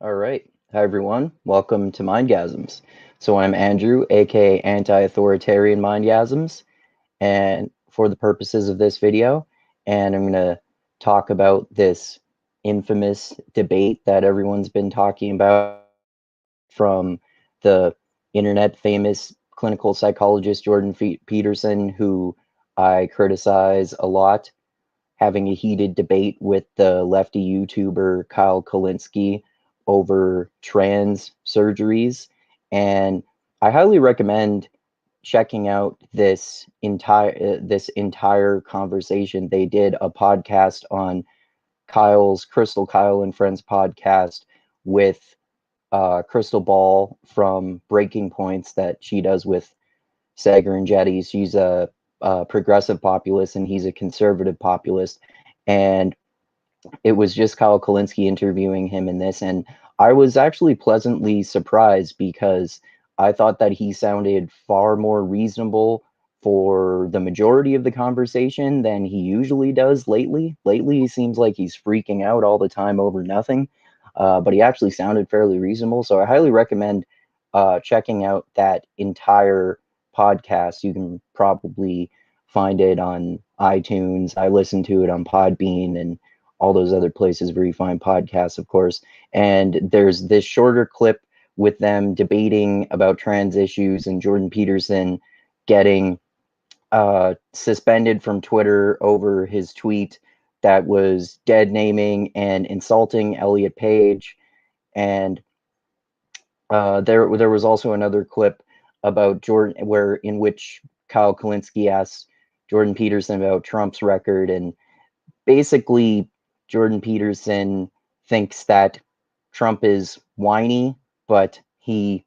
All right. Hi, everyone. Welcome to Mindgasms. So I'm Andrew, aka Anti-Authoritarian Mindgasms, and for the purposes of this video, and I'm going to talk about this infamous debate that everyone's been talking about from the internet famous clinical psychologist Jordan Peterson, who I criticize a lot, having a heated debate with the lefty YouTuber Kyle Kulinski over trans surgeries. And I highly recommend checking out this entire conversation. They did a podcast on Kyle's Crystal Kyle and Friends podcast with Crystal Ball from Breaking Points that she does with Sager and Jetty. She's a progressive populist and he's a conservative populist. And it was just Kyle Kulinski interviewing him in this. And I was actually pleasantly surprised because I thought that he sounded far more reasonable for the majority of the conversation than he usually does lately. Lately, he seems like he's freaking out all the time over nothing, but he actually sounded fairly reasonable. So I highly recommend checking out that entire podcast. You can probably find it on iTunes. I listened to it on Podbean and all those other places where you find podcasts, of course. And there's this shorter clip with them debating about trans issues and Jordan Peterson getting suspended from Twitter over his tweet that was dead naming and insulting Elliot Page. And there was also another clip about Jordan where in which Kyle Kulinski asks Jordan Peterson about Trump's record, and basically Jordan Peterson thinks that Trump is whiny, but he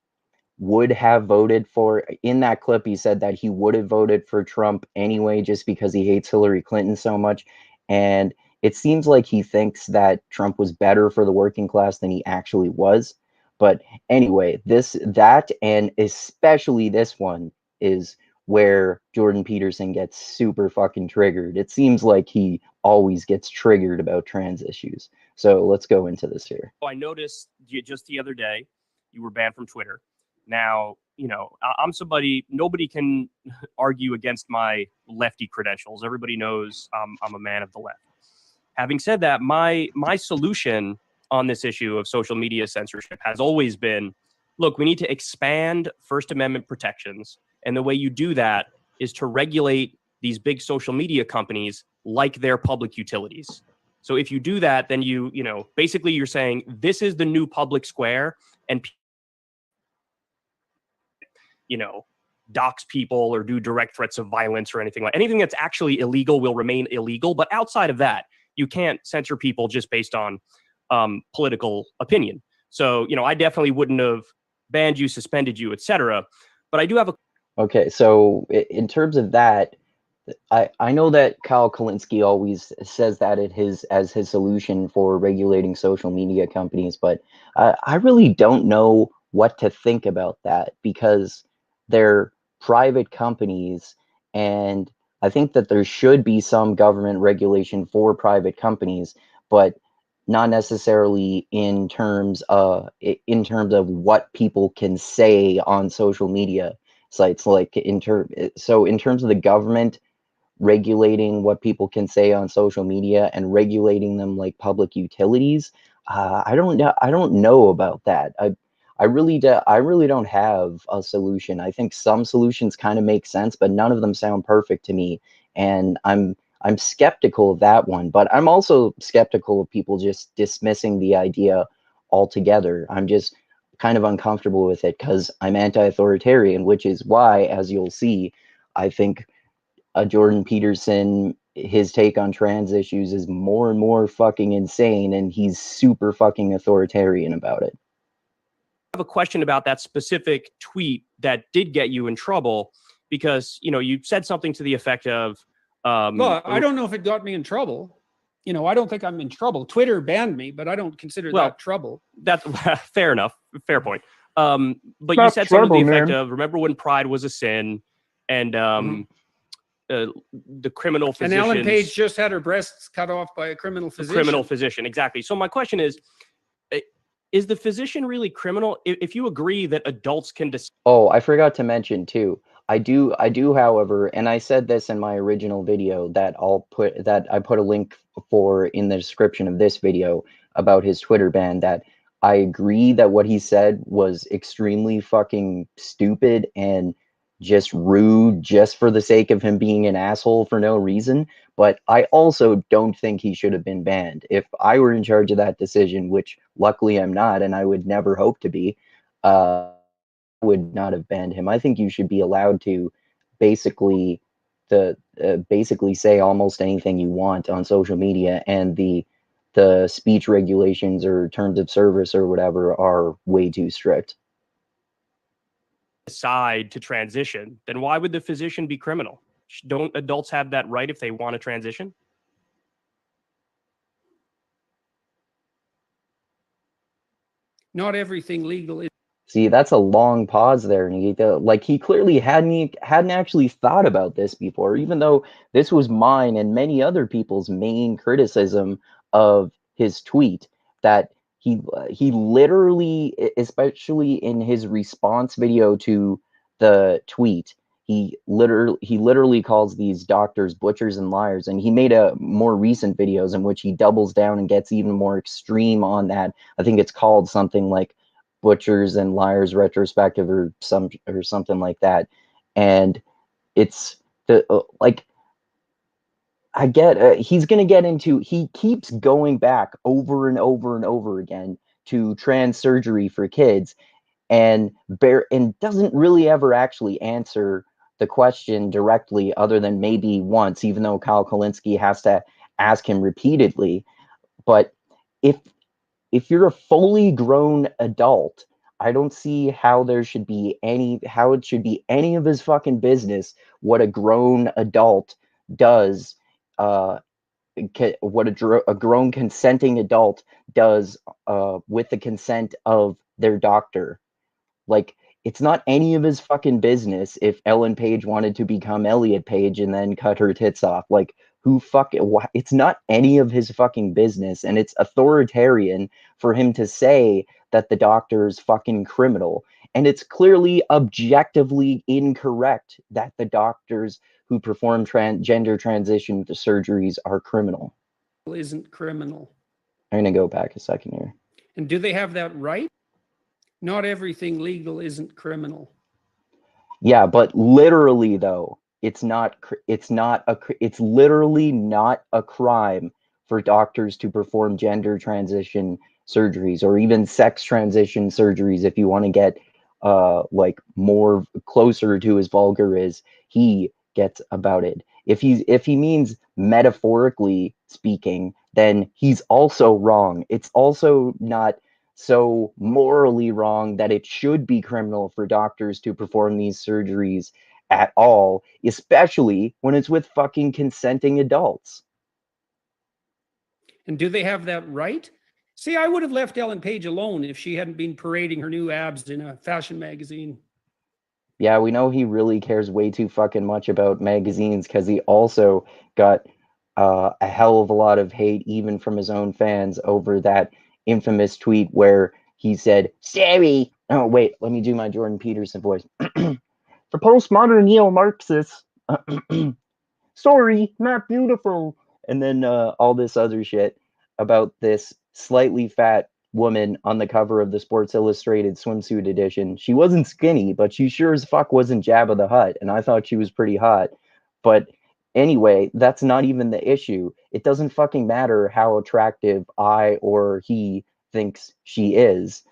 would have voted for, in that clip he said that he would have voted for Trump anyway just because he hates Hillary Clinton so much. And it seems like he thinks that Trump was better for the working class than he actually was. But anyway, that and especially this one is where Jordan Peterson gets super fucking triggered. It seems like he always gets triggered about trans issues. So let's go into this here. I noticed just the other day you were banned from Twitter. Now, I'm somebody, nobody can argue against my lefty credentials. Everybody knows I'm a man of the left. Having said that, my solution on this issue of social media censorship has always been, look, we need to expand First Amendment protections. And the way you do that is to regulate these big social media companies like they're public utilities. So if you do that, then basically you're saying this is the new public square, and dox people or do direct threats of violence or anything that's actually illegal will remain illegal. But outside of that, you can't censor people just based on political opinion. So, I definitely wouldn't have banned you, suspended you, etc. But I do have a Okay, so in terms of that, I know that Kyle Kulinski always says that as his solution for regulating social media companies, but I really don't know what to think about that because they're private companies, and I think that there should be some government regulation for private companies, but not necessarily in terms of what people can say on social media sites. Like in terms of the government regulating what people can say on social media and regulating them like public utilities, I don't know about that. I really don't have a solution. I think some solutions kind of make sense, but none of them sound perfect to me, and I'm skeptical of that one. But I'm also skeptical of people just dismissing the idea altogether. I'm just kind of uncomfortable with it because I'm anti-authoritarian, which is why, as you'll see, I think Jordan Peterson, his take on trans issues is more and more fucking insane, and he's super fucking authoritarian about it. have a question about that specific tweet that did get you in trouble because, you said something to the effect of, well, I don't know if it got me in trouble. I don't think I'm in trouble. Twitter banned me, but I don't consider that trouble. That's fair enough. Fair point. But you said trouble, something to the effect man. of, remember when pride was a sin, and the criminal physician. And Ellen Page just had her breasts cut off by a criminal physician. Exactly. So my question is, Is the physician really criminal? If you agree that adults can decide. Oh, I forgot to mention too. I do, however, and I said this in my original video that I put a link for in the description of this video about his Twitter ban, that I agree that what he said was extremely fucking stupid and just rude just for the sake of him being an asshole for no reason. But I also don't think he should have been banned. If I were in charge of that decision, which luckily I'm not, and I would never hope to be, would not have banned him. I think you should be allowed to basically basically say almost anything you want on social media, and the speech regulations or terms of service or whatever are way too strict. Decide to transition, then why would the physician be criminal? Don't adults have that right if they want to transition? Not everything legal is. See, that's a long pause there, Nikita. Like, he clearly hadn't actually thought about this before, even though this was mine and many other people's main criticism of his tweet, that he literally, especially in his response video to the tweet, he literally calls these doctors butchers and liars, and he made a more recent videos in which he doubles down and gets even more extreme on that. I think it's called something like Butchers and Liars retrospective or something like that. And it's the like, I get he's going to get into, he keeps going back over and over and over again to trans surgery for kids, and doesn't really ever actually answer the question directly, other than maybe once, even though Kyle Kulinski has to ask him repeatedly. But if you're a fully grown adult, I don't see how it should be any of his fucking business what a grown adult does, what a grown consenting adult does with the consent of their doctor. Like, it's not any of his fucking business if Ellen Page wanted to become Elliot Page and then cut her tits off. Like, it's not any of his fucking business, and it's authoritarian for him to say that the doctor is fucking criminal. And it's clearly objectively incorrect that the doctors who perform gender transition surgeries are criminal. Isn't criminal. I'm gonna go back a second here. And do they have that right? Not everything legal isn't criminal. Yeah, but literally though, it's literally not a crime for doctors to perform gender transition surgeries, or even sex transition surgeries, if you want to get like more closer to as vulgar as he gets about it. If he means metaphorically speaking, then he's also wrong. It's also not so morally wrong that it should be criminal for doctors to perform these surgeries at all, especially when it's with fucking consenting adults. And do they have that right? See, I would have left Ellen Page alone if she hadn't been parading her new abs in a fashion magazine. Yeah, we know he really cares way too fucking much about magazines, because he also got a hell of a lot of hate, even from his own fans, over that infamous tweet where he said, "Sorry." Oh, wait, let me do my Jordan Peterson voice. For postmodern neo-Marxists, sorry, not beautiful. And then all this other shit about this slightly fat woman on the cover of the Sports Illustrated swimsuit edition. She wasn't skinny, but she sure as fuck wasn't Jabba the Hutt, and I thought she was pretty hot. But anyway, that's not even the issue. It doesn't fucking matter how attractive I or he thinks she is.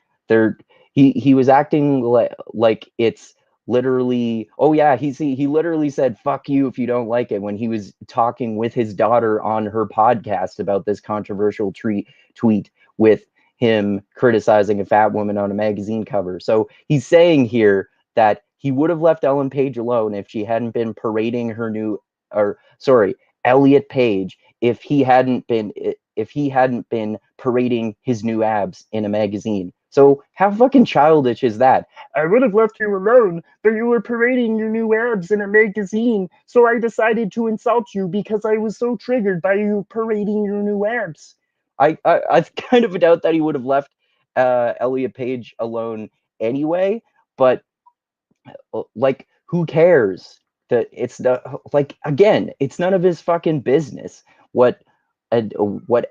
He was acting like it's literally, oh yeah, he literally said "fuck you" if you don't like it, when he was talking with his daughter on her podcast about this controversial tweet with him criticizing a fat woman on a magazine cover. So he's saying here that he would have left Ellen Page alone if she hadn't been parading her new, or sorry, Elliot Page, if he hadn't been parading his new abs in a magazine. So how fucking childish is that? I would have left you alone, but you were parading your new abs in a magazine, so I decided to insult you because I was so triggered by you parading your new abs. I kind of doubt that he would have left Elliot Page alone anyway, but like, who cares? That it's the like, again, it's none of his fucking business what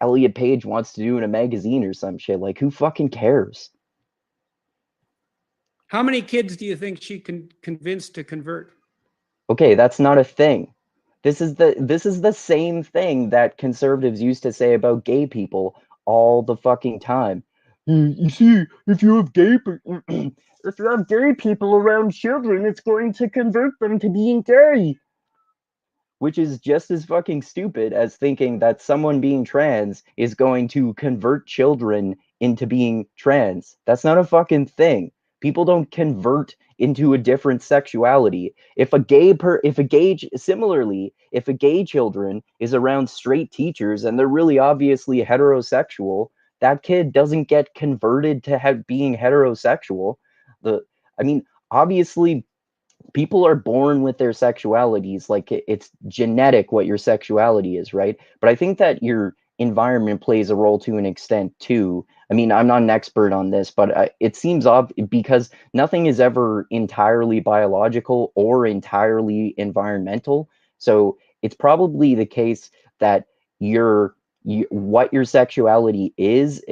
Elliot Page wants to do in a magazine or some shit. Like, who fucking cares? How many kids do you think she can convince to convert? Okay, that's not a thing. This is the same thing that conservatives used to say about gay people all the fucking time. You see, if you have if you have gay people around children, it's going to convert them to being gay. Which is just as fucking stupid as thinking that someone being trans is going to convert children into being trans. That's not a fucking thing. People don't convert into a different sexuality. Similarly, if a gay children is around straight teachers and they're really obviously heterosexual, that kid doesn't get converted to being heterosexual. I mean, obviously people are born with their sexualities, like it's genetic what your sexuality is, right? But I think that your environment plays a role to an extent too. I mean, I'm not an expert on this, but it seems because nothing is ever entirely biological or entirely environmental. So it's probably the case that what your sexuality is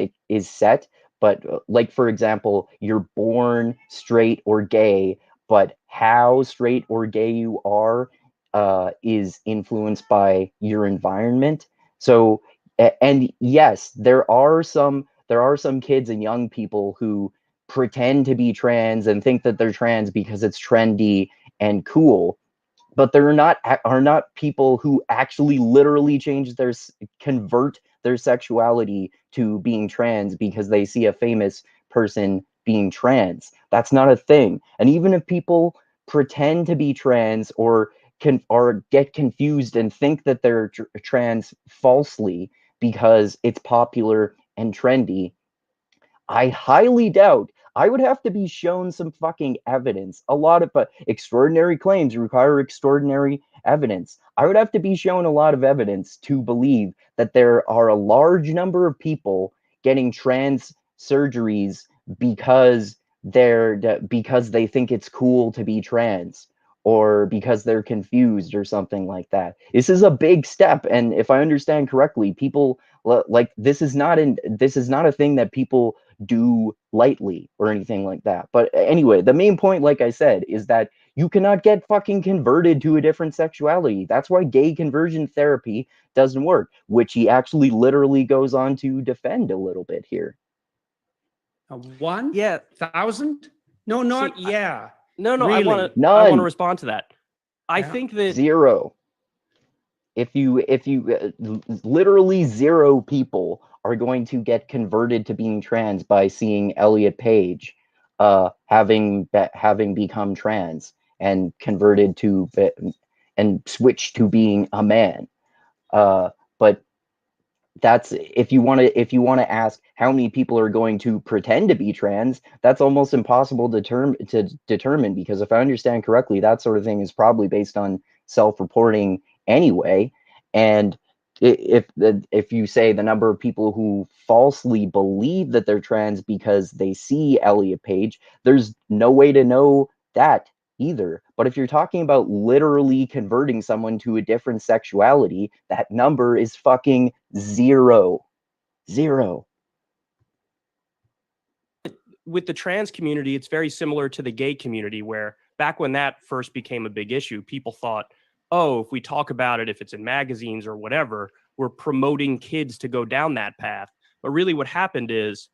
set. But like, for example, you're born straight or gay, but how straight or gay you are is influenced by your environment. So, and yes, there are some kids and young people who pretend to be trans and think that they're trans because it's trendy and cool, but are not people who actually literally convert their sexuality to being trans because they see a famous person being trans. That's not a thing. And even if people pretend to be trans or get confused and think that they're trans falsely because it's popular and trendy, I highly doubt. I would have to be shown some fucking evidence. But extraordinary claims require extraordinary evidence. I would have to be shown a lot of evidence to believe that there are a large number of people getting trans surgeries because they think it's cool to be trans, or because they're confused or something like that. This is a big step, and if I understand correctly, people like this is not a thing that people do lightly or anything like that. But anyway, the main point, like I said, is that you cannot get fucking converted to a different sexuality. That's why gay conversion therapy doesn't work, which he actually literally goes on to defend a little bit here. 1,000? No, not See, yeah. No, Really? I want None. to respond to that. I think that Zero. If you literally zero people are going to get converted to being trans by seeing Elliot Page having become trans and converted to and switched to being a man. But that's if you want to ask how many people are going to pretend to be trans, that's almost impossible to determine, because if I understand correctly, that sort of thing is probably based on self-reporting anyway. And if you say the number of people who falsely believe that they're trans because they see Elliot Page, there's no way to know that either. But if you're talking about literally converting someone to a different sexuality, that number is fucking zero. with the trans community, it's very similar to the gay community, where back when that first became a big issue, people thought, oh, if we talk about it, if it's in magazines or whatever, we're promoting kids to go down that path. But really what happened is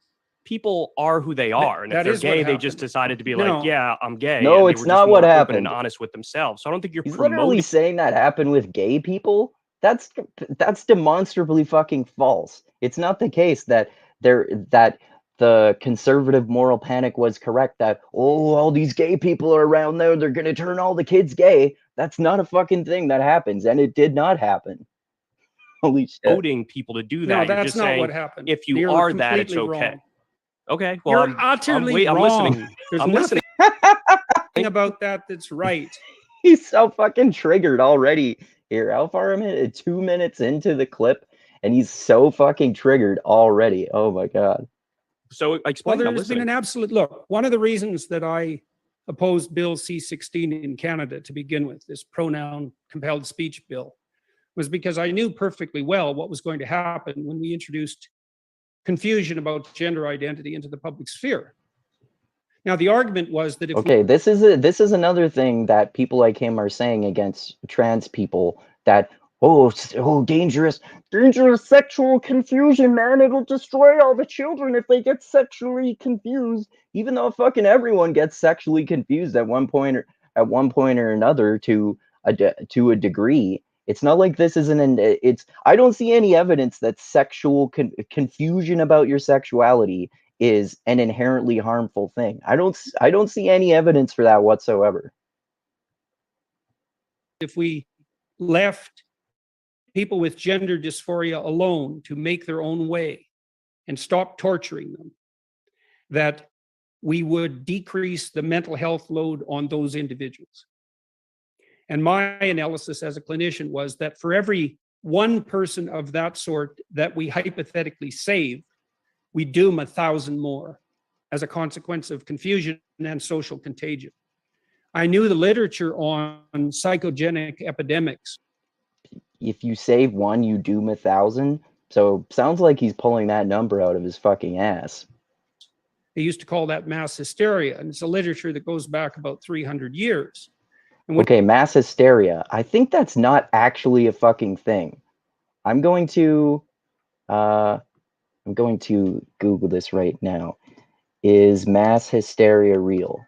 people are who they are. And if they're gay, they just decided to be like, yeah, I'm gay. No, and it's not what happened. Open and honest with themselves. So I don't think you're He's promoting. literally saying that happened with gay people. That's demonstrably fucking false. It's not the case that the conservative moral panic was correct, that, oh, all these gay people are around there, they're going to turn all the kids gay. That's not a fucking thing that happens, and it did not happen. Holy shit. Promoting people to do that. No, You're that's just not saying, what happened. if you You're are that, it's completely okay. wrong. Okay, well, You're utterly I'm wrong. listening. There's I'm nothing listening. about that that's right. He's so fucking triggered already. Here, how far am I? 2 minutes into the clip, and he's so fucking triggered already. Oh my god. So Well, explain. there's been an absolute look. One of the reasons that I opposed Bill C-16 in Canada to begin with, this pronoun compelled speech bill, was because I knew perfectly well what was going to happen when we introduced confusion about gender identity into the public sphere. Now, the argument was that if okay, this is another thing that people like him are saying against trans people, that dangerous sexual confusion, man, it'll destroy all the children if they get sexually confused, even though fucking everyone gets sexually confused at one point or another to a degree. It's not like this isn't I don't see any evidence that sexual confusion about your sexuality is an inherently harmful thing. I don't see any evidence for that whatsoever. if we left people with gender dysphoria alone to make their own way and stop torturing them, that we would decrease the mental health load on those individuals. And my analysis as a clinician was that for every one person of that sort that we hypothetically save, we doom 1,000 more as a consequence of confusion and social contagion. I knew the literature on psychogenic epidemics. If you save one, you doom 1,000. So sounds like he's pulling that number out of his fucking ass. They used to call that mass hysteria, and it's a literature that goes back about 300 years. Okay, mass hysteria. I think that's not actually a fucking thing. I'm going to Google this right now. Is mass hysteria real?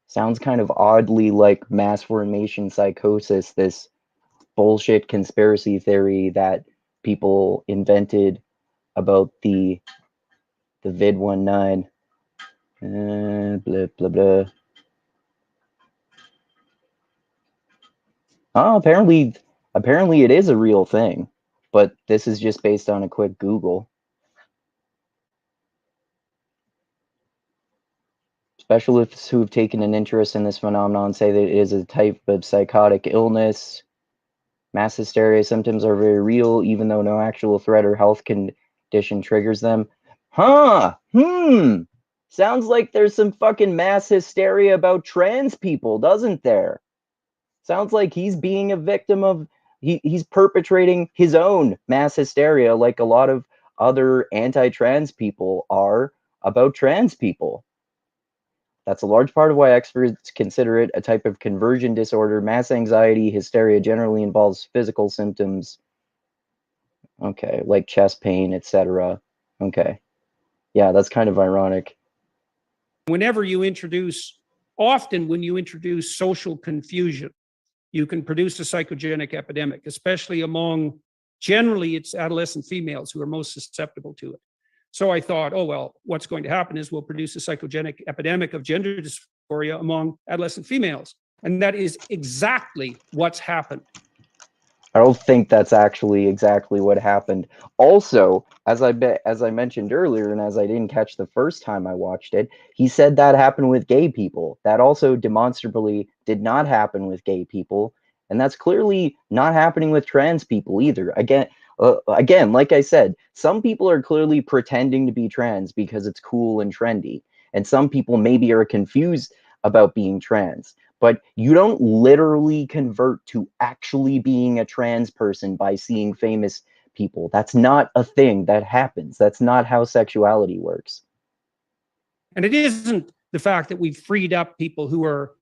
Sounds kind of oddly like mass formation psychosis, this bullshit conspiracy theory that people invented about the vid19. Blah blah blah. Oh, apparently it is a real thing, but this is just based on a quick Google. Specialists who have taken an interest in this phenomenon say that it is a type of psychotic illness. Mass hysteria symptoms are very real, even though no actual threat or health condition triggers them. Sounds like there's some fucking mass hysteria about trans people, doesn't there? Sounds like he's being a victim of, he's perpetrating his own mass hysteria like a lot of other anti-trans people are about trans people. That's a large part of why experts consider it a type of conversion disorder. Mass anxiety, hysteria generally involves physical symptoms. Okay, like chest pain, etc. Okay. Yeah, that's kind of ironic. Often when you introduce social confusion, you can produce a psychogenic epidemic, especially among, generally it's adolescent females who are most susceptible to it. So I thought, oh, well, what's going to happen is we'll produce a psychogenic epidemic of gender dysphoria among adolescent females. And that is exactly what's happened. I don't think that's actually exactly what happened. Also, as I mentioned earlier, and as I didn't catch the first time I watched it, he said that happened with gay people. That also demonstrably did not happen with gay people, and that's clearly not happening with trans people either. Again, like I said, some people are clearly pretending to be trans because it's cool and trendy, and some people maybe are confused about being trans. But you don't literally convert to actually being a trans person by seeing famous people. That's not a thing that happens. That's not how sexuality works. And it isn't the fact that we've freed up people who are,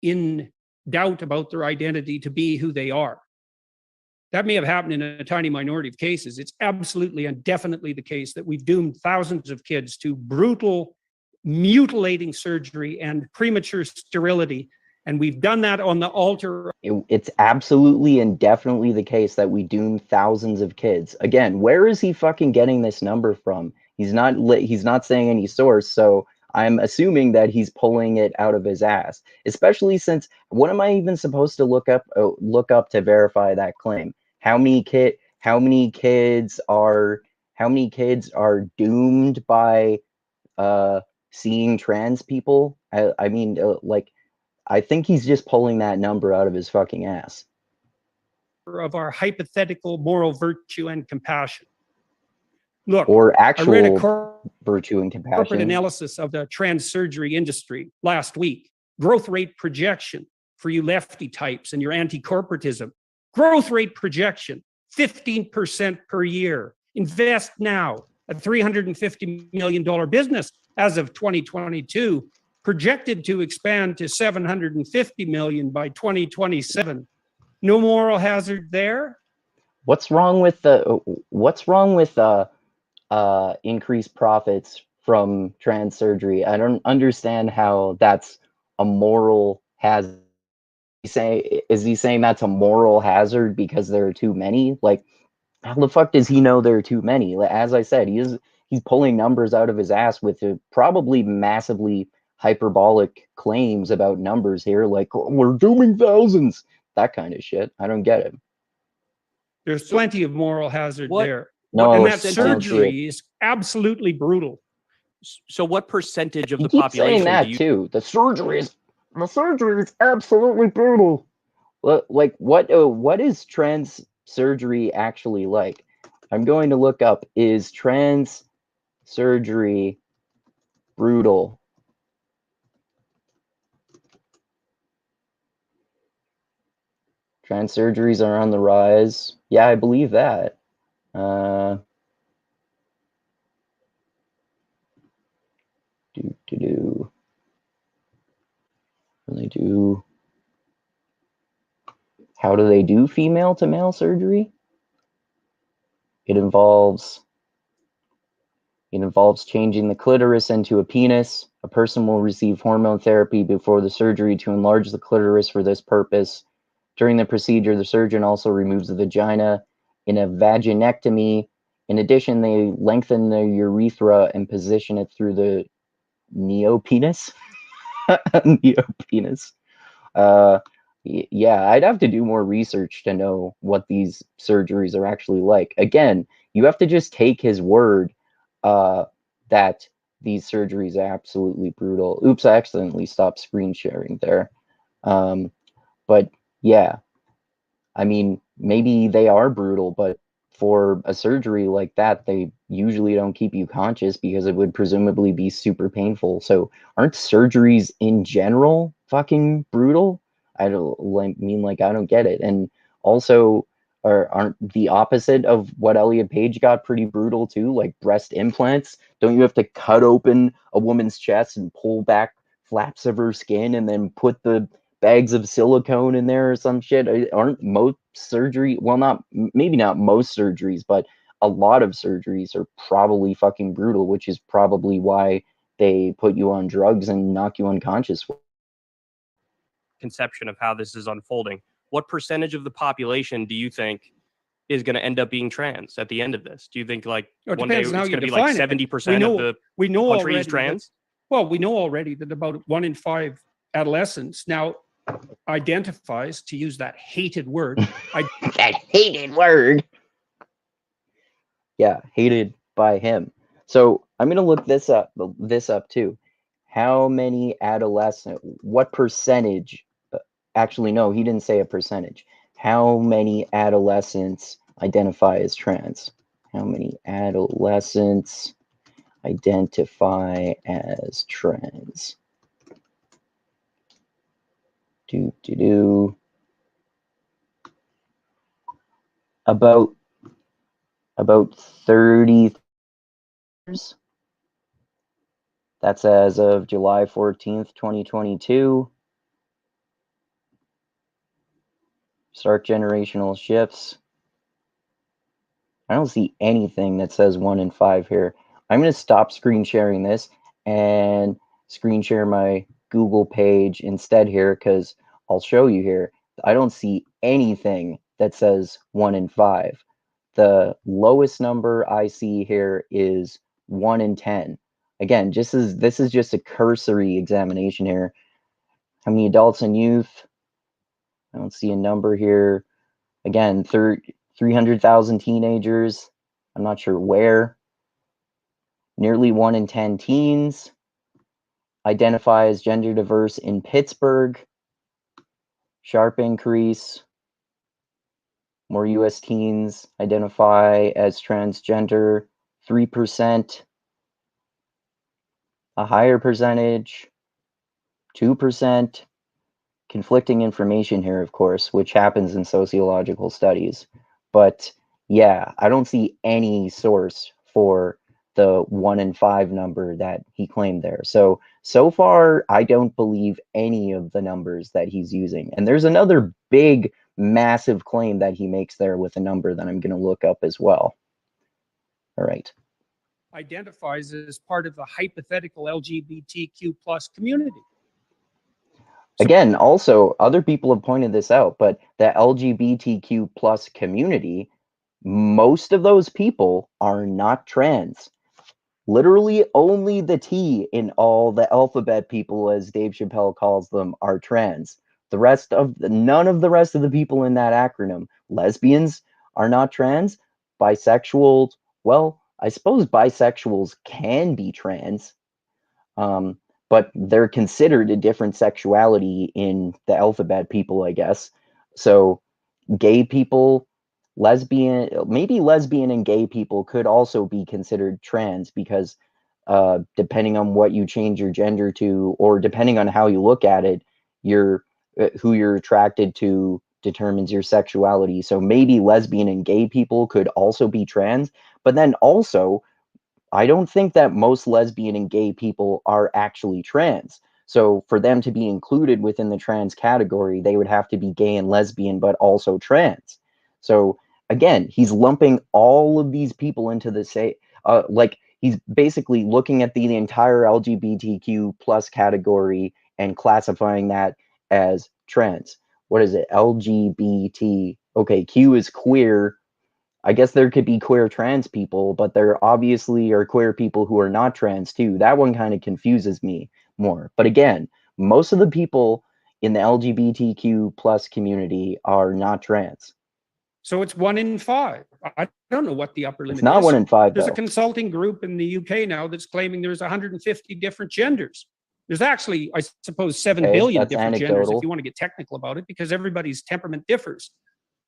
in doubt about their identity to be who they are. That may have happened in a tiny minority of cases. It's absolutely and definitely the case that we've doomed thousands of kids to brutal, mutilating surgery and premature sterility. And we've done that on the altar. It's absolutely and definitely the case that we doom thousands of kids. Again, where is he fucking getting this number from? He's not saying any source, so I'm assuming that he's pulling it out of his ass. Especially since, what am I even supposed to look up to verify that claim? How many kids are doomed by seeing trans people? I mean, like, I think he's just pulling that number out of his fucking ass. of our hypothetical moral virtue and compassion. Look, Or I read a actual virtue and corporate compassion. analysis of the trans surgery industry last week. Growth rate projection for you lefty types and your anti-corporatism. Growth rate projection, 15% per year. Invest now. A $350 million business as of 2022, projected to expand to $750 million by 2027. No moral hazard there? What's wrong with increased profits from trans surgery? I don't understand how that's a moral hazard. Is he saying that's a moral hazard because there are too many? Like, how the fuck does he know there are too many? As I said, he's pulling numbers out of his ass with probably massively hyperbolic claims about numbers here, like, "Oh, we're dooming thousands," that kind of shit. I don't get it. There's plenty of moral hazard there. No, And I that don't see it. surgery is absolutely brutal. So what percentage of You the keep population saying that do you too. The surgery is absolutely brutal. Like, what is trans surgery actually like? I'm going to look up, is trans surgery brutal? Trans surgeries are on the rise. Yeah, I believe that. Really do. How do they do female to male surgery? It involves changing the clitoris into a penis. A person will receive hormone therapy before the surgery to enlarge the clitoris for this purpose. During the procedure, the surgeon also removes the vagina. In a vaginectomy, in addition, they lengthen the urethra and position it through the neopenis. Neopenis. Yeah, I'd have to do more research to know what these surgeries are actually like. Again, you have to just take his word that these surgeries are absolutely brutal. Oops, I accidentally stopped screen sharing there. But yeah, I mean, maybe they are brutal, but for a surgery like that, they usually don't keep you conscious because it would presumably be super painful. So aren't surgeries in general fucking brutal? I don't like I don't get it. And also, aren't the opposite of what Elliot Page got pretty brutal too, like breast implants? Don't you have to cut open a woman's chest and pull back flaps of her skin and then put the bags of silicone in there or some shit? Aren't most surgery, well, not maybe not most surgeries, but a lot of surgeries are probably fucking brutal, which is probably why they put you on drugs and knock you unconscious. conception of how this is unfolding? What percentage of the population do you think is going to end up being trans at the end of this? Do you think like It one day it's depends on how going you to be like define it. 70% of the We know country already is trans? we know already that about 1 in 5 adolescents now identifies, to use that hated word, That hated word. Yeah, hated by him. So I'm gonna look this up too. How many what percentage? Actually, no, he didn't say a percentage. How many adolescents identify as trans? How many adolescents identify as trans? About 30. That's as of July 14th, 2022. Start generational shifts. I don't see anything that says 1 in 5 here. I'm going to stop screen sharing this and screen share my Google page instead here, because I'll show you here. I don't see anything that says 1 in 5. The lowest number I see here is 1 in 10. Again, this is just a cursory examination here. How many adults and youth? I don't see a number here. Again, 300,000 teenagers. I'm not sure where. Nearly 1 in 10 teens identify as gender diverse in Pittsburgh. Sharp increase. More US teens identify as transgender, 3%. A higher percentage, 2%. Conflicting information here, of course, which happens in sociological studies. But yeah, I don't see any source for the 1 in 5 number that he claimed there. So far, I don't believe any of the numbers that he's using. And there's another big, massive claim that he makes there with a number that I'm going to look up as well. All right. Identifies as part of the hypothetical LGBTQ plus community. Again, also, other people have pointed this out, but the LGBTQ plus community, most of those people are not trans. Literally only the T in all the alphabet people, as Dave Chappelle calls them, are trans. None of the rest of the people in that acronym, lesbians are not trans, bisexuals, well, I suppose bisexuals can be trans, but they're considered a different sexuality in the alphabet people, I guess. So gay people, maybe lesbian and gay people could also be considered trans because depending on what you change your gender to, or depending on how you look at it, who you're attracted to determines your sexuality. So maybe lesbian and gay people could also be trans, but then also I don't think that most lesbian and gay people are actually trans. So for them to be included within the trans category, they would have to be gay and lesbian, but also trans. So again, he's lumping all of these people into the same, like he's basically looking at the entire LGBTQ plus category and classifying that as trans. What is it? LGBT. Okay, Q is queer. I guess there could be queer trans people, but there obviously are queer people who are not trans too. That one kind of confuses me more. But again, most of the people in the LGBTQ plus community are not trans. So it's 1 in 5. I don't know what the upper limit is. It's not 1 in 5, There's though. a consulting group in the UK now that's claiming there's 150 different genders. There's actually, I suppose, 7 billion different genders if you want to get technical about it, because everybody's temperament differs.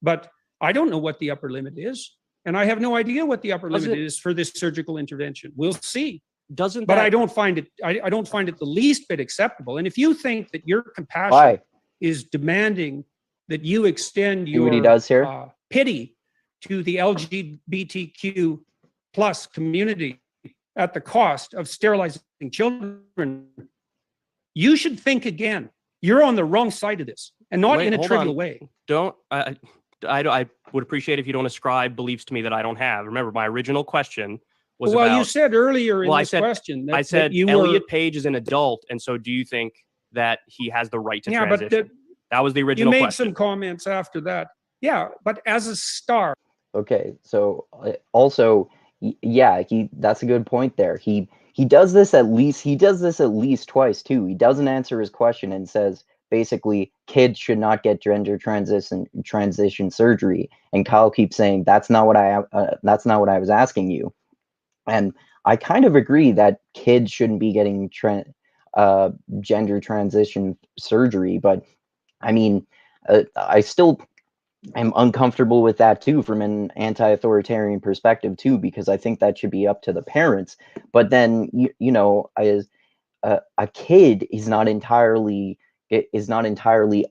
But I don't know what the upper limit is, and I have no idea what the upper limit is for this surgical intervention. We'll see. But I don't find it. I don't find it the least bit acceptable. And if you think that your compassion is demanding that you extend your what he does here? Pity to the LGBTQ plus community at the cost of sterilizing children, you should think again. You're on the wrong side of this, and not in a trivial way. I would appreciate if you don't ascribe beliefs to me that I don't have. Remember, my original question was about... Well, you said earlier in this question that, I said Elliot Page is an adult, and so do you think that he has the right to transition? But that was the original question. You made some comments after that. Yeah, but as a star. Okay, so also, yeah, that's a good point there. He does this at least twice too. He doesn't answer his question and says basically kids should not get gender transition surgery, and Kyle keeps saying that's not what I was asking you. And I kind of agree that kids shouldn't be getting gender transition surgery, but I mean, I still am uncomfortable with that too from an anti-authoritarian perspective too, because I think that should be up to the parents. But then you know, a kid is not entirely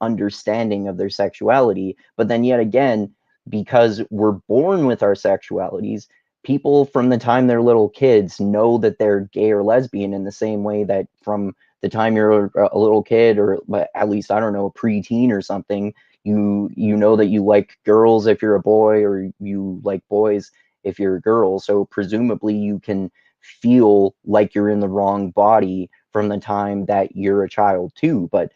understanding of their sexuality, but then yet again, because we're born with our sexualities, people from the time they're little kids know that they're gay or lesbian in the same way that from the time you're a little kid, or at least, I don't know, a preteen or something, you know that you like girls if you're a boy, or you like boys if you're a girl. So presumably you can feel like you're in the wrong body from the time that you're a child too. But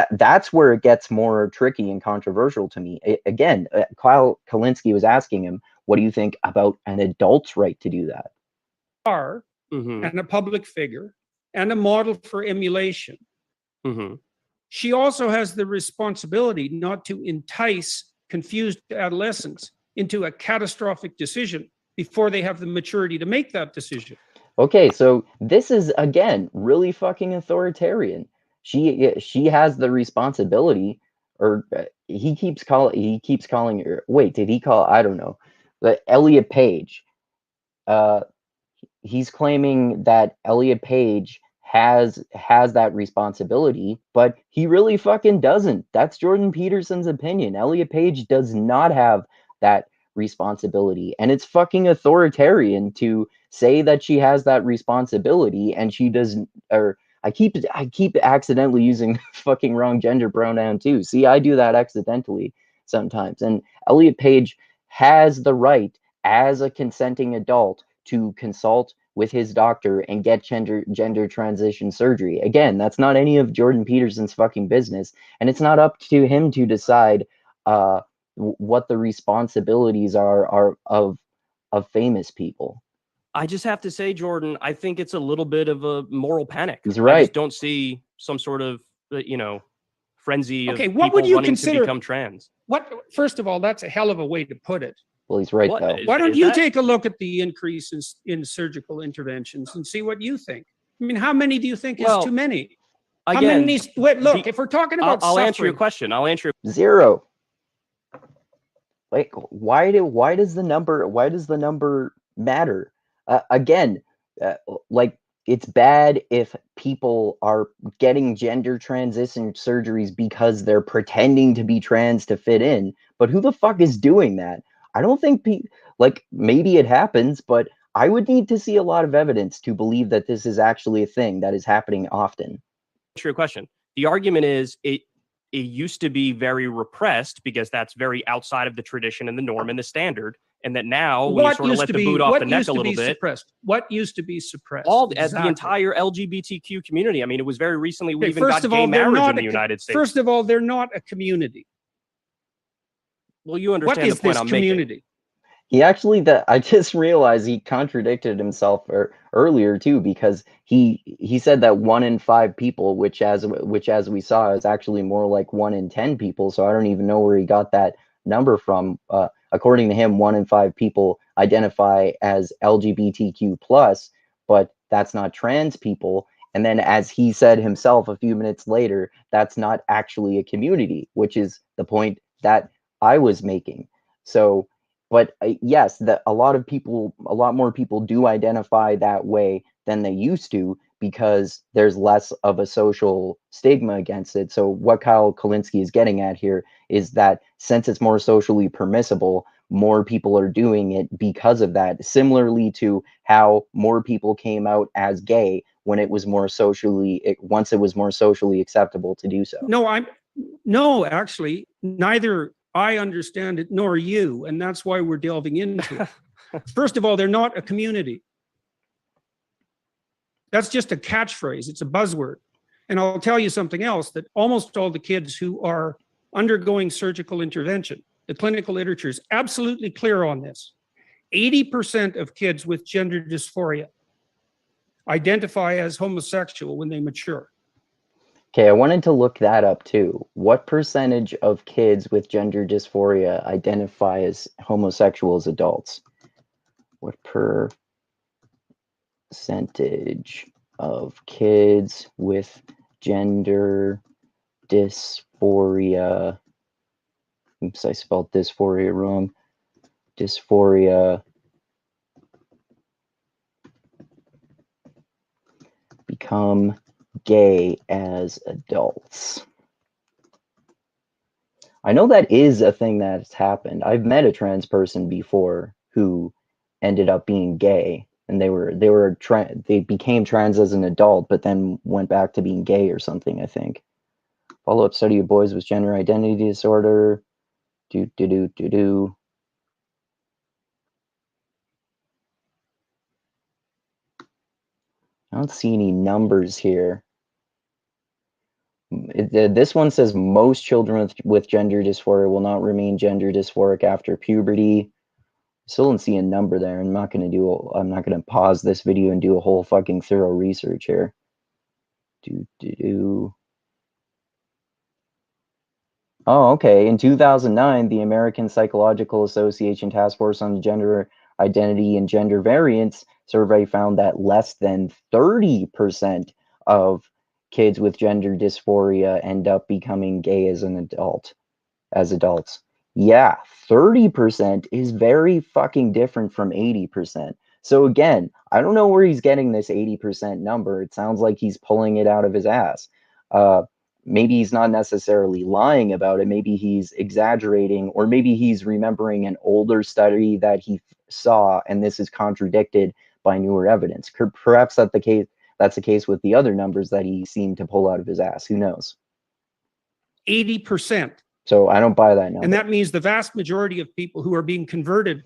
that's where it gets more tricky and controversial to me. Again, Kyle Kulinski was asking him, what do you think about an adult's right to do that? And a public figure and a model for emulation. She also has the responsibility not to entice confused adolescents into a catastrophic decision before they have the maturity to make that decision. Okay, so this is, again, really fucking authoritarian. She has the responsibility, or he keeps calling her. Wait, did he call? I don't know. But Elliot Page. He's claiming that Elliot Page has that responsibility, but he really fucking doesn't. That's Jordan Peterson's opinion. Elliot Page does not have that responsibility, and it's fucking authoritarian to say that she has that responsibility and she doesn't. Or I keep accidentally using fucking wrong gender pronoun too. See, I do that accidentally sometimes. And Elliot Page has the right as a consenting adult to consult with his doctor and get gender transition surgery. Again, that's not any of Jordan Peterson's fucking business, and it's not up to him to decide what the responsibilities are of famous people. I just have to say, Jordan, I think it's a little bit of a moral panic. He's right. I just don't see some sort of frenzy of Okay, people what would you wanting consider to become trans. First of all, that's a hell of a way to put it. Well, he's right, What though. is- Why don't you that- take a look at the increase in surgical interventions and see what you think? I mean, how many do you think Well, is too many? Again, Look, if we're talking about I'll answer your suffering, question. I'll answer. 0. Like, why does the number matter? Again, like, it's bad if people are getting gender transition surgeries because they're pretending to be trans to fit in. But who the fuck is doing that? I don't think like, maybe it happens, but I would need to see a lot of evidence to believe that this is actually a thing that is happening often. Answer your question. The argument is it used to be very repressed because that's very outside of the tradition and the norm and the standard, and that now we sort of let the boot off the neck a little bit. What used to be suppressed? The entire LGBTQ community. I mean, it was very recently we even got First of all, gay they're marriage not in the United States. First of all, they're not a community. Well, you What understand is the point this I'm making. community? He actually, I just realized he contradicted himself earlier too, because he said that 1 in 5 people, which as we saw is actually more like 1 in 10 people. So I don't even know where he got that number from. According to him, 1 in 5 people identify as LGBTQ plus, but that's not trans people. And then, as he said himself a few minutes later, that's not actually a community, which is the point that I was making. So. But yes, a lot more people do identify that way than they used to because there's less of a social stigma against it. So what Kyle Kulinski is getting at here is that since it's more socially permissible, more people are doing it because of that. Similarly to how more people came out as gay when it was once it was more socially acceptable to do so. No, actually, neither I understand it nor you, and that's why we're delving into it. First of all, they're not a community. That's just a catchphrase. It's a buzzword. And I'll tell you something else, that almost all the kids who are undergoing surgical intervention, the clinical literature is absolutely clear on this. 80% of kids with gender dysphoria identify as homosexual when they mature. Okay, I wanted to look that up too. What percentage of kids with gender dysphoria identify as homosexual as adults? What percentage of kids with gender dysphoria? Oops, I spelled dysphoria wrong. Dysphoria become gay as adults. I know that is a thing that's happened. I've met a trans person before who ended up being gay, and they became trans as an adult, but then went back to being gay or something, I think. Follow-up study of boys with gender identity disorder. I don't see any numbers here. This one says most children with gender dysphoria will not remain gender dysphoric after puberty. Still don't see a number there. I'm not going to pause this video and do a whole fucking thorough research here. Oh, okay. In 2009, the American Psychological Association Task Force on Gender Identity and Gender Variance survey found that less than 30% of kids with gender dysphoria end up becoming gay as an adult. as adults. Yeah, 30% is very fucking different from 80%. So again, I don't know where he's getting this 80% number. It sounds like he's pulling it out of his ass. Uh, maybe he's not necessarily lying about it. Maybe he's exaggerating, or maybe he's remembering an older study that he saw, and this is contradicted by newer evidence. Perhaps that's the case with the other numbers that he seemed to pull out of his ass. Who knows? 80%. So I don't buy that number. And that means the vast majority of people who are being converted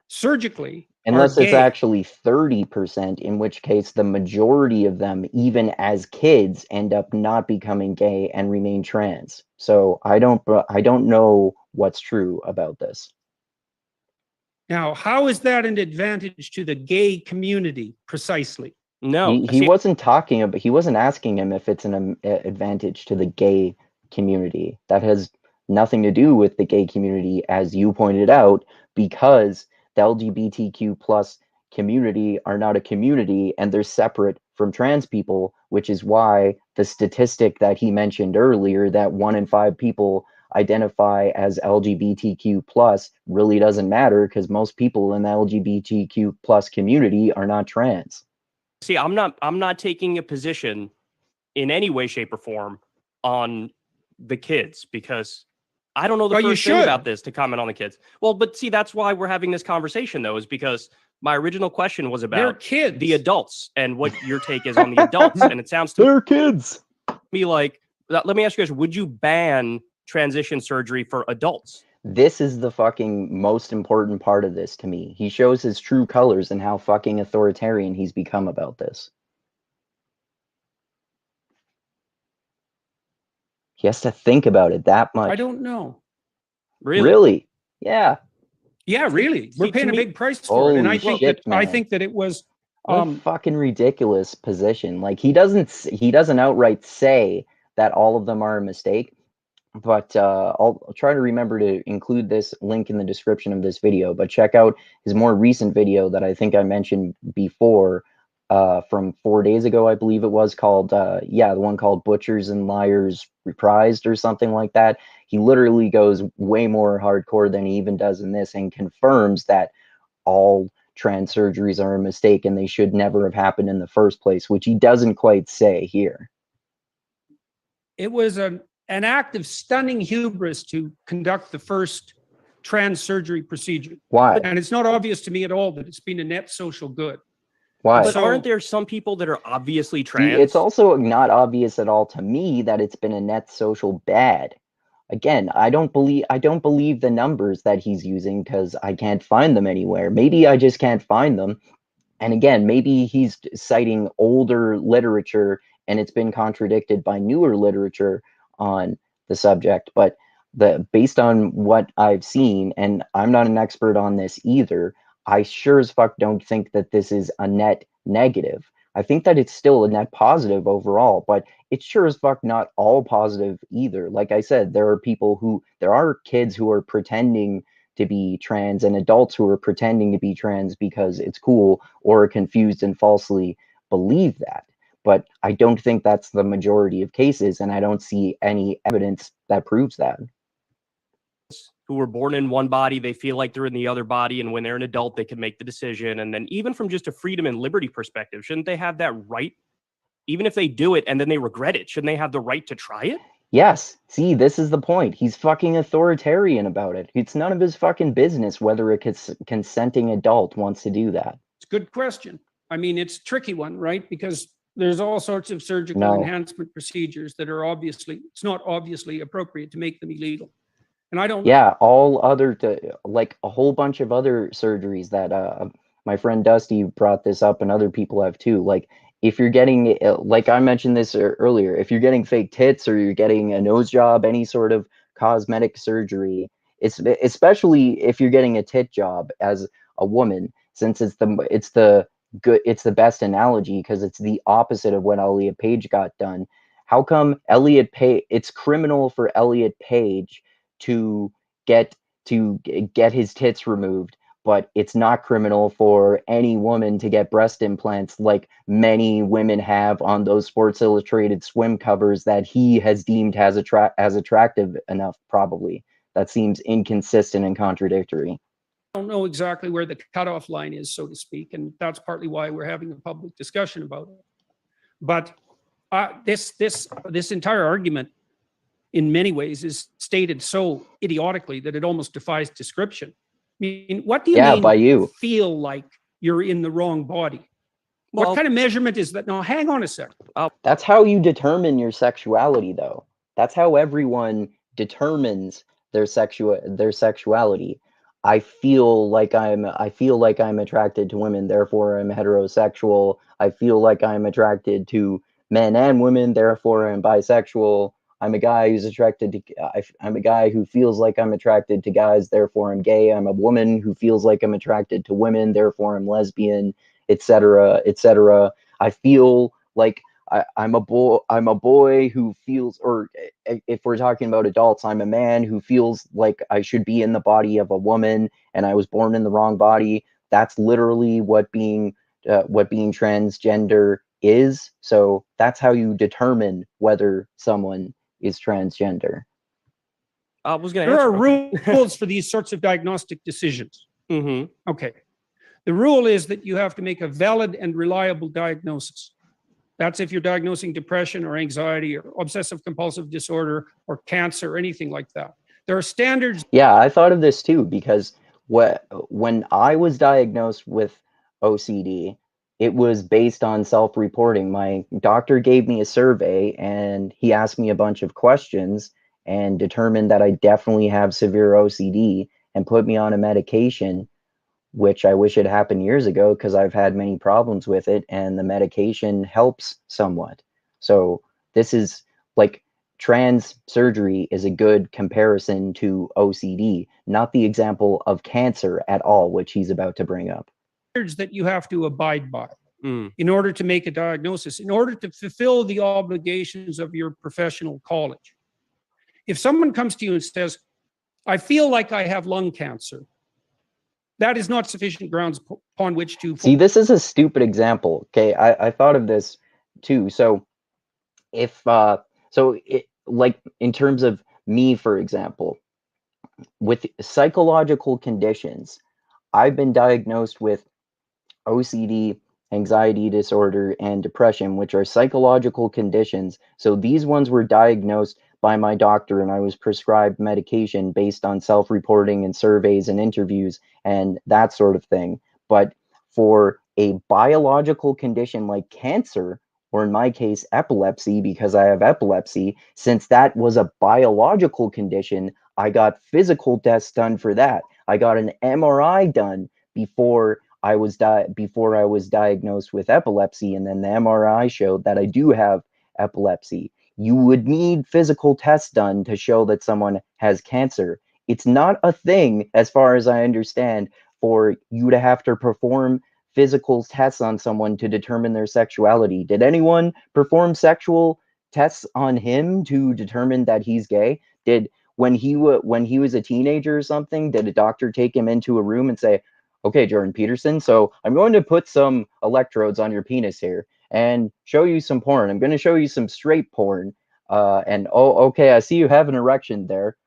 surgically Unless are it's gay. actually 30%, in which case the majority of them, even as kids, end up not becoming gay and remain trans. So I don't know what's true about this. Now, how is that an advantage to the gay community precisely? No, He wasn't talking about, he wasn't asking him if it's an advantage to the gay community. That has nothing to do with the gay community, as you pointed out, because the LGBTQ plus community are not a community and they're separate from trans people, which is why the statistic that he mentioned earlier, that 1 in 5 people identify as LGBTQ plus, really doesn't matter, because most people in the LGBTQ plus community are not trans. See, I'm not taking a position in any way, shape, or form on the kids, because I don't know the Well, you first thing should. about this to comment on the kids. Well, but see, that's why we're having this conversation, though, is because my original question was They're about kids. the adults and what your take is on the adults. And it sounds to They're kids. me like, let me ask you guys, would you ban transition surgery for adults? This is the fucking most important part of this to me. He shows his true colors and how fucking authoritarian he's become about this. He has to think about it that much. I don't know. Really? Really? Yeah. Yeah, really. We're See, paying to a me- big price for it. And I Holy think shit, that I man. think that it was What a fucking ridiculous position. Like, he doesn't outright say that all of them are a mistake, but I'll try to remember to include this link in the description of this video. But check out his more recent video that I think I mentioned before, from 4 days ago, I believe it was, called the one called Butchers and Liars Reprised or something like that. He literally goes way more hardcore than he even does in this, and confirms that all trans surgeries are a mistake and they should never have happened in the first place, which he doesn't quite say here. it was an act of stunning hubris to conduct the first trans surgery procedure. Why? And it's not obvious to me at all that it's been a net social good. Why? But So- aren't there some people that are obviously See, trans? it's also not obvious at all to me that it's been a net social bad. Again, I don't believe the numbers that he's using, because I can't find them anywhere. Maybe I just can't find them. And again, maybe he's citing older literature and it's been contradicted by newer literature on the subject. But based on what I've seen, and I'm not an expert on this either, I sure as fuck don't think that this is a net negative. I think that it's still a net positive overall, but it's sure as fuck not all positive either. Like I said, there are kids who are pretending to be trans, and adults who are pretending to be trans because it's cool, or are confused and falsely believe that. But I don't think that's the majority of cases, and I don't see any evidence that proves that. Who were born in one body, they feel like they're in the other body, and when they're an adult, they can make the decision. And then, even from just a freedom and liberty perspective, shouldn't they have that right? Even if they do it and then they regret it, shouldn't they have the right to try it? Yes, see, this is the point. He's fucking authoritarian about it. It's none of his fucking business whether a consenting adult wants to do that. It's a good question. I mean, it's a tricky one, right? Because there's all sorts of surgical No. enhancement procedures that are it's not obviously appropriate to make them illegal. And I don't Yeah, all other, like a whole bunch of other surgeries that my friend Dusty brought this up, and other people have too. Like, if you're getting, like I mentioned this earlier, if you're getting fake tits, or you're getting a nose job, any sort of cosmetic surgery, especially if you're getting a tit job as a woman, since it's the best analogy, because it's the opposite of what Elliot Page got done. How come it's criminal for Elliot Page to get his tits removed, but it's not criminal for any woman to get breast implants like many women have on those Sports Illustrated swim covers that he has deemed as attractive enough, probably. That seems inconsistent and contradictory. I don't know exactly where the cutoff line is, so to speak, and that's partly why we're having a public discussion about it. But this entire argument, in many ways, is stated so idiotically that it almost defies description. I mean, what do you mean by you? Feel like you're in the wrong body? Well, what kind of measurement is that? No, hang on a second. That's how you determine your sexuality, though. That's how everyone determines their sexuality. I feel like I'm attracted to women, therefore I'm heterosexual. I feel like I'm attracted to men and women, therefore I'm bisexual. I'm a guy who's attracted to I'm a guy who feels like I'm attracted to guys, therefore I'm gay. I'm a woman who feels like I'm attracted to women, therefore I'm lesbian, etc., etc. I feel like I'm a boy who feels, or if we're talking about adults, I'm a man who feels like I should be in the body of a woman and I was born in the wrong body. That's literally what being transgender is. So that's how you determine whether someone is transgender. I was going to answer. There are rules for these sorts of diagnostic decisions. Mm-hmm. Okay. The rule is that you have to make a valid and reliable diagnosis. That's if you're diagnosing depression or anxiety or obsessive compulsive disorder or cancer or anything like that. There are standards. Yeah, I thought of this too, because when I was diagnosed with OCD, it was based on self-reporting. My doctor gave me a survey and he asked me a bunch of questions and determined that I definitely have severe OCD and put me on a medication, which I wish had happened years ago because I've had many problems with it, and the medication helps somewhat. So this is like trans surgery is a good comparison to OCD, not the example of cancer at all, which he's about to bring up. That you have to abide by in order to make a diagnosis, in order to fulfill the obligations of your professional college. If someone comes to you and says, I feel like I have lung cancer, that is not sufficient grounds upon which to... See, this is a stupid example. Okay, I thought of this too. So if like in terms of me, for example, with psychological conditions, I've been diagnosed with OCD, anxiety disorder, and depression, which are psychological conditions. So these ones were diagnosed by my doctor, and I was prescribed medication based on self-reporting and surveys and interviews and that sort of thing. But for a biological condition like cancer, or in my case, epilepsy, because I have epilepsy, since that was a biological condition, I got physical tests done for that. I got an MRI done before I was diagnosed with epilepsy, and then the MRI showed that I do have epilepsy. You would need physical tests done to show that someone has cancer. It's not a thing, as far as I understand, for you to have to perform physical tests on someone to determine their sexuality. Did anyone perform sexual tests on him to determine that he's gay? Did when he was a teenager or something, did a doctor take him into a room and say, okay, Jordan Peterson, so I'm going to put some electrodes on your penis here and show you some porn. I'm going to show you some straight porn. And oh, okay, I see you have an erection there.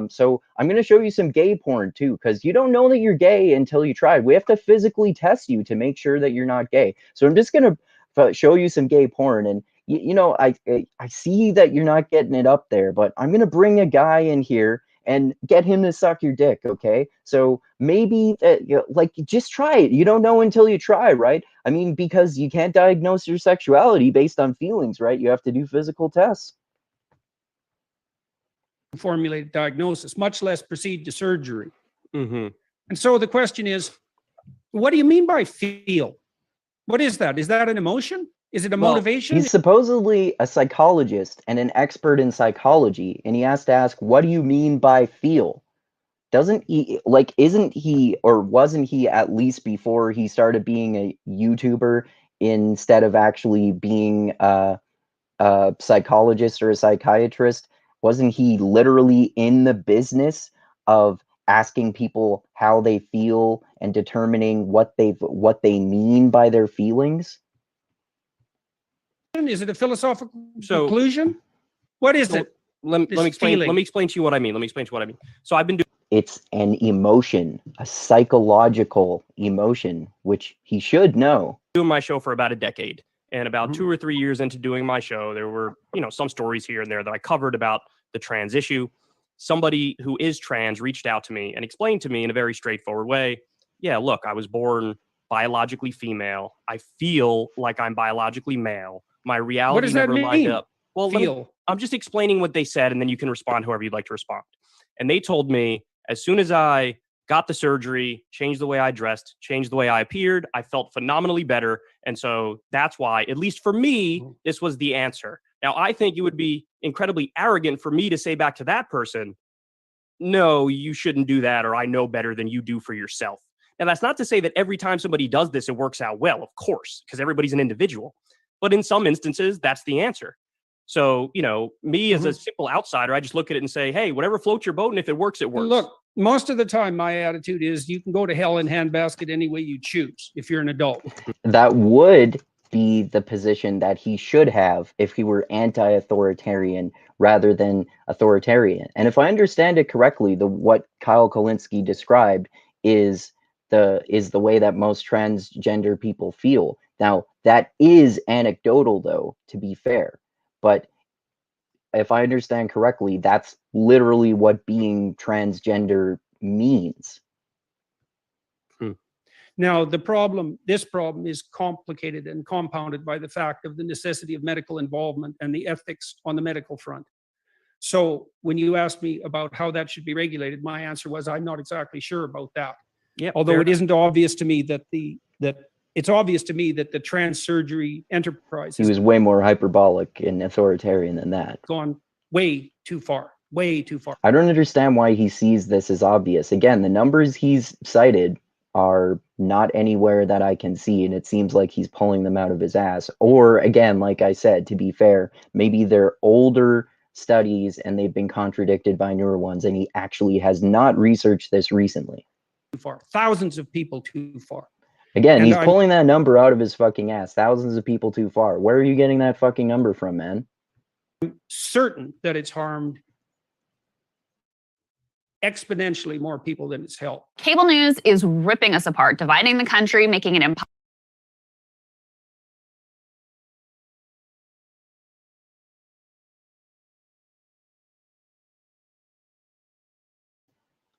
So I'm going to show you some gay porn too, because you don't know that you're gay until you try. We have to physically test you to make sure that you're not gay. So I'm just going to show you some gay porn. And, you know, I see that you're not getting it up there, but I'm going to bring a guy in here and get him to suck your dick, okay? So maybe, like, just try it. You don't know until you try, right? I mean, because you can't diagnose your sexuality based on feelings, right? You have to do physical tests. Formulated diagnosis, much less proceed to surgery. Mm-hmm. And so the question is, what do you mean by feel? What is that? Is that an emotion? Is it a motivation? He's supposedly a psychologist and an expert in psychology, and he has to ask, what do you mean by feel? Doesn't he, like, isn't he, or wasn't he, at least before he started being a YouTuber, instead of actually being a psychologist or a psychiatrist, wasn't he literally in the business of asking people how they feel and determining what they mean by their feelings? Is it a philosophical So- conclusion? What is So it? let me This explain. feeling. Let me explain to you what I mean. So I've been doing It's an emotion, a psychological emotion, which he should know. my show for about a decade, and about Mhm. 2 or 3 years into doing my show, there were, some stories here and there that I covered about the trans issue. Somebody who is trans reached out to me and explained to me in a very straightforward way, yeah, look, I was born biologically female. I feel like I'm biologically male. My reality What does that never lined mean? up. Well, Feel. I'm just explaining what they said, and then you can respond however you'd like to respond. And they told me as soon as I got the surgery, changed the way I dressed, changed the way I appeared, I felt phenomenally better. And so that's why, at least for me, this was the answer. Now, I think it would be incredibly arrogant for me to say back to that person, no, you shouldn't do that, or I know better than you do for yourself. Now, that's not to say that every time somebody does this, it works out well, of course, because everybody's an individual. But in some instances, that's the answer. So, me as a simple outsider, I just look at it and say, hey, whatever floats your boat, and if it works, it works. Look, most of the time, my attitude is you can go to hell in handbasket any way you choose if you're an adult. That would be the position that he should have if he were anti-authoritarian rather than authoritarian. And if I understand it correctly, what Kyle Kulinski described is the way that most transgender people feel. Now, that is anecdotal, though, to be fair. But if I understand correctly, that's literally what being transgender means. Now, this problem is complicated and compounded by the fact of the necessity of medical involvement and the ethics on the medical front. So when you asked me about how that should be regulated, my answer was, I'm not exactly sure about that. Yeah, Although it isn't obvious to me that it's obvious to me that the trans surgery enterprise He has was way more hyperbolic and authoritarian than that. gone way too far, way too far. I don't understand why he sees this as obvious. Again, the numbers he's cited are not anywhere that I can see, and it seems like he's pulling them out of his ass. Or, again, like I said, to be fair, maybe they're older studies and they've been contradicted by newer ones, and he actually has not researched this recently. Too far. Thousands of people too far. Again, And he's I'm pulling that number out of his fucking ass. Thousands of people too far. Where are you getting that fucking number from, man? certain that it's harmed exponentially more people than it's helped. Cable news is ripping us apart, dividing the country, making it impossible.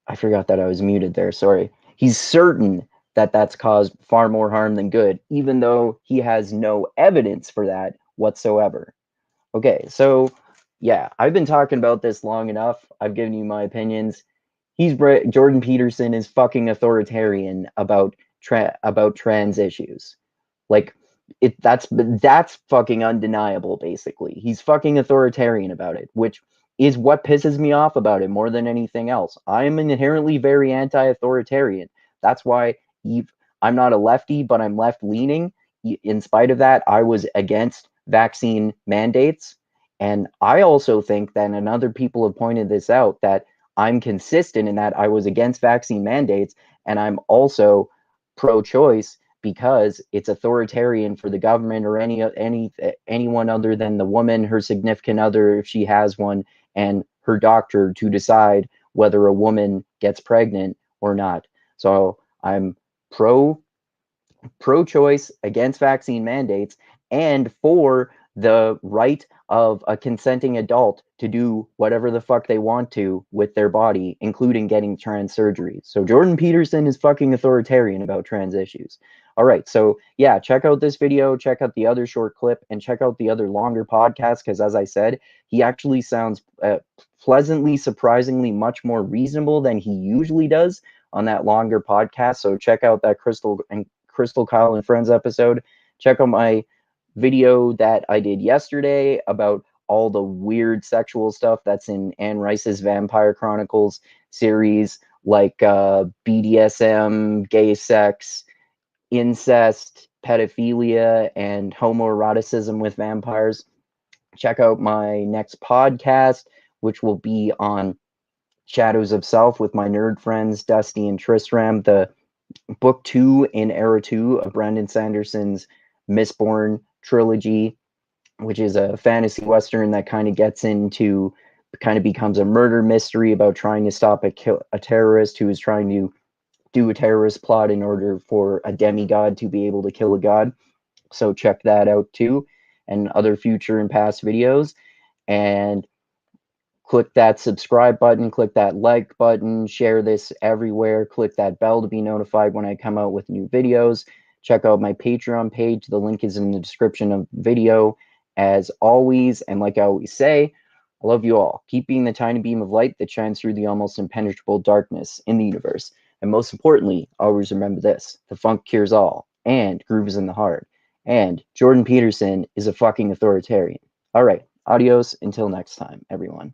I forgot that I was muted there. Sorry. He's certain that that's caused far more harm than good, even though he has no evidence for that whatsoever. Okay, so yeah, I've been talking about this long enough. I've given you my opinions. Jordan Peterson is fucking authoritarian about trans issues. Like that's fucking undeniable. Basically, he's fucking authoritarian about it, which is what pisses me off about it more than anything else. I am inherently very anti-authoritarian. That's why I'm not a lefty, but I'm left-leaning. In spite of that, I was against vaccine mandates. And I also think that, and other people have pointed this out, that I'm consistent in that I was against vaccine mandates, and I'm also pro-choice because it's authoritarian for the government or anyone other than the woman, her significant other, if she has one, and her doctor to decide whether a woman gets pregnant or not. So I'm pro-choice, against vaccine mandates, and for the right of a consenting adult to do whatever the fuck they want to with their body, including getting trans surgeries. So Jordan Peterson is fucking authoritarian about trans issues. All right, so yeah, check out this video, check out the other short clip, and check out the other longer podcast, because as I said, he actually sounds pleasantly, surprisingly much more reasonable than he usually does on that longer podcast. So check out that Crystal Kyle and Friends episode. Check out my video that I did yesterday about all the weird sexual stuff that's in Anne Rice's Vampire Chronicles series, like BDSM, gay sex, incest, pedophilia, and homoeroticism with vampires. Check out my next podcast, which will be on Shadows of Self with my nerd friends, Dusty and Tristram, the book 2 in Era 2 of Brandon Sanderson's Mistborn trilogy, which is a fantasy western that kind of becomes a murder mystery about trying to stop a terrorist who is trying to do a terrorist plot in order for a demigod to be able to kill a god. So check that out too, and other future and past videos. And click that subscribe button, click that like button, share this everywhere, click that bell to be notified when I come out with new videos. Check out my Patreon page. The link is in the description of the video. As always, and like I always say, I love you all. Keep being the tiny beam of light that shines through the almost impenetrable darkness in the universe. And most importantly, always remember this: the funk cures all, and groove is in the heart. And Jordan Peterson is a fucking authoritarian. All right, adios until next time, everyone.